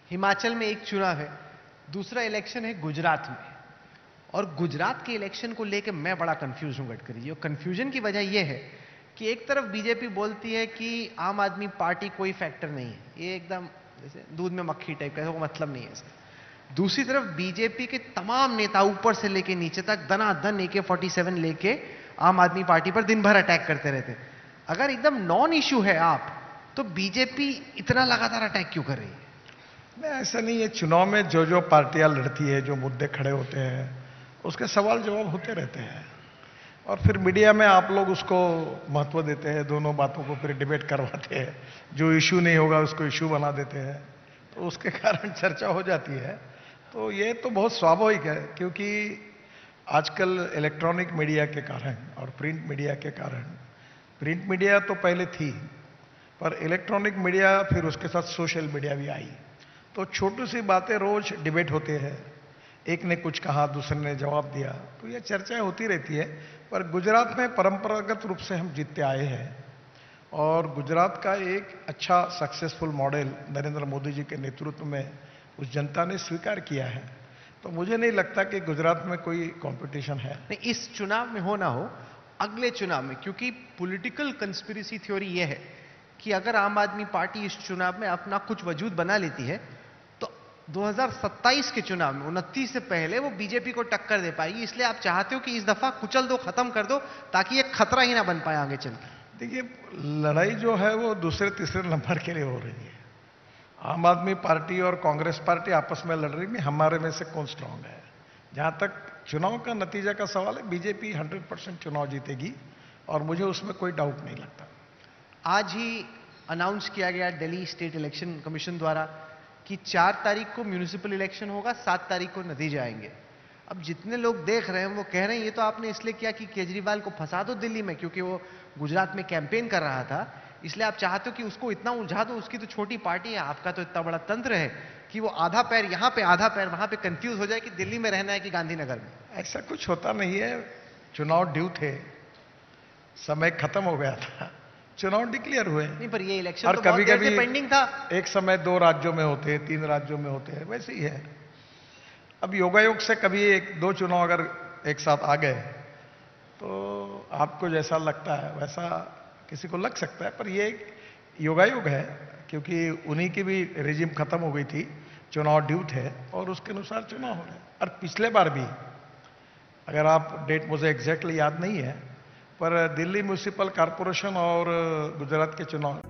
हिमाचल में एक चुनाव है, दूसरा इलेक्शन है गुजरात में। और गुजरात के इलेक्शन को लेकर मैं बड़ा कंफ्यूज हूं गडकरी जी। और कंफ्यूजन की वजह यह है कि एक तरफ बीजेपी बोलती है कि आम आदमी पार्टी कोई फैक्टर नहीं है, ये एकदम जैसे दूध में मक्खी टाइप का, वो मतलब नहीं है इसका। दूसरी तरफ बीजेपी के तमाम नेता ऊपर से लेके नीचे तक दनादन AK-47 लेके आम आदमी पार्टी पर दिन भर अटैक करते रहते हैं। अगर एकदम नॉन इश्यू है आप, तो बीजेपी इतना लगातार अटैक क्यों कर रही है? नहीं, ऐसा नहीं है। चुनाव में जो जो पार्टियां लड़ती है, जो मुद्दे खड़े होते हैं, उसके सवाल जवाब होते रहते हैं। और फिर मीडिया में आप लोग उसको महत्व देते हैं, दोनों बातों को फिर डिबेट करवाते हैं। जो इश्यू नहीं होगा उसको इश्यू बना देते हैं, तो उसके कारण चर्चा हो जाती है। तो ये तो बहुत स्वाभाविक है, क्योंकि आजकल इलेक्ट्रॉनिक मीडिया के कारण और प्रिंट मीडिया के कारण, प्रिंट मीडिया तो पहले थी, पर इलेक्ट्रॉनिक मीडिया फिर उसके साथ सोशल मीडिया भी आई, तो छोटी सी बातें रोज डिबेट होते हैं। एक ने कुछ कहा, दूसरे ने जवाब दिया, तो ये चर्चाएं होती रहती है। पर गुजरात में परंपरागत रूप से हम जीतते आए हैं, और गुजरात का एक अच्छा सक्सेसफुल मॉडल नरेंद्र मोदी जी के नेतृत्व में उस जनता ने स्वीकार किया है। तो मुझे नहीं लगता कि गुजरात में कोई कंपटीशन है। नहीं, इस चुनाव में हो ना हो, अगले चुनाव में, क्योंकि पॉलिटिकल कंस्पिरेसी थ्योरी यह है कि अगर आम आदमी पार्टी इस चुनाव में अपना कुछ वजूद बना लेती है, तो 2027 के चुनाव में 29 से पहले वो बीजेपी को टक्कर दे पाएगी। इसलिए आप चाहते हो कि इस दफा कुचल दो, खत्म कर दो, ताकि ये खतरा ही ना बन पाए आगे चल के। देखिए, लड़ाई जो है वो दूसरे तीसरे नंबर के लिए हो रही है। आम आदमी पार्टी और कांग्रेस पार्टी आपस में लड़ रही है, हमारे में से कौन स्ट्रांग है। जहां तक चुनाव का नतीजा का सवाल है, बीजेपी 100% चुनाव जीतेगी, और मुझे उसमें कोई डाउट नहीं लगता। आज ही अनाउंस किया गया दिल्ली स्टेट इलेक्शन कमीशन द्वारा कि 4 तारीख को म्यूनिसिपल इलेक्शन होगा, 7 तारीख को नतीजे आएंगे। अब जितने लोग देख रहे हैं वो कह रहे हैं ये तो आपने इसलिए किया कि केजरीवाल को फंसा दो दिल्ली में, क्योंकि वो गुजरात में कैंपेन कर रहा था, इसलिए आप चाहते हो कि उसको इतना उलझा दो। उसकी तो छोटी पार्टी है, आपका तो इतना बड़ा तंत्र है कि वो आधा पैर यहां पे आधा पैर वहां पे कंफ्यूज हो जाए कि दिल्ली में रहना है कि गांधीनगर में। ऐसा कुछ होता नहीं है। चुनाव ड्यू थे, समय खत्म हो गया था, चुनाव डिक्लेयर हुए। नहीं, पर ये इलेक्शन और तो कभी बहुत देर कभी से पेंडिंग था। एक समय 2 राज्यों में होते हैं, 3 राज्यों में होते हैं, वैसे ही है। अब योगायोग से कभी 1-2 चुनाव अगर एक साथ आ गए, तो आपको जैसा लगता है वैसा किसी को लग सकता है, पर ये एक योगायोग है, क्योंकि उन्हीं की भी रिजिम खत्म हो गई थी, चुनाव ड्यू थे, और उसके अनुसार चुनाव हो रहे हैं। और पिछले बार भी, अगर आप डेट मुझे एग्जैक्टली याद नहीं है, पर दिल्ली म्युनिसिपल कॉरपोरेशन और गुजरात के चुनाव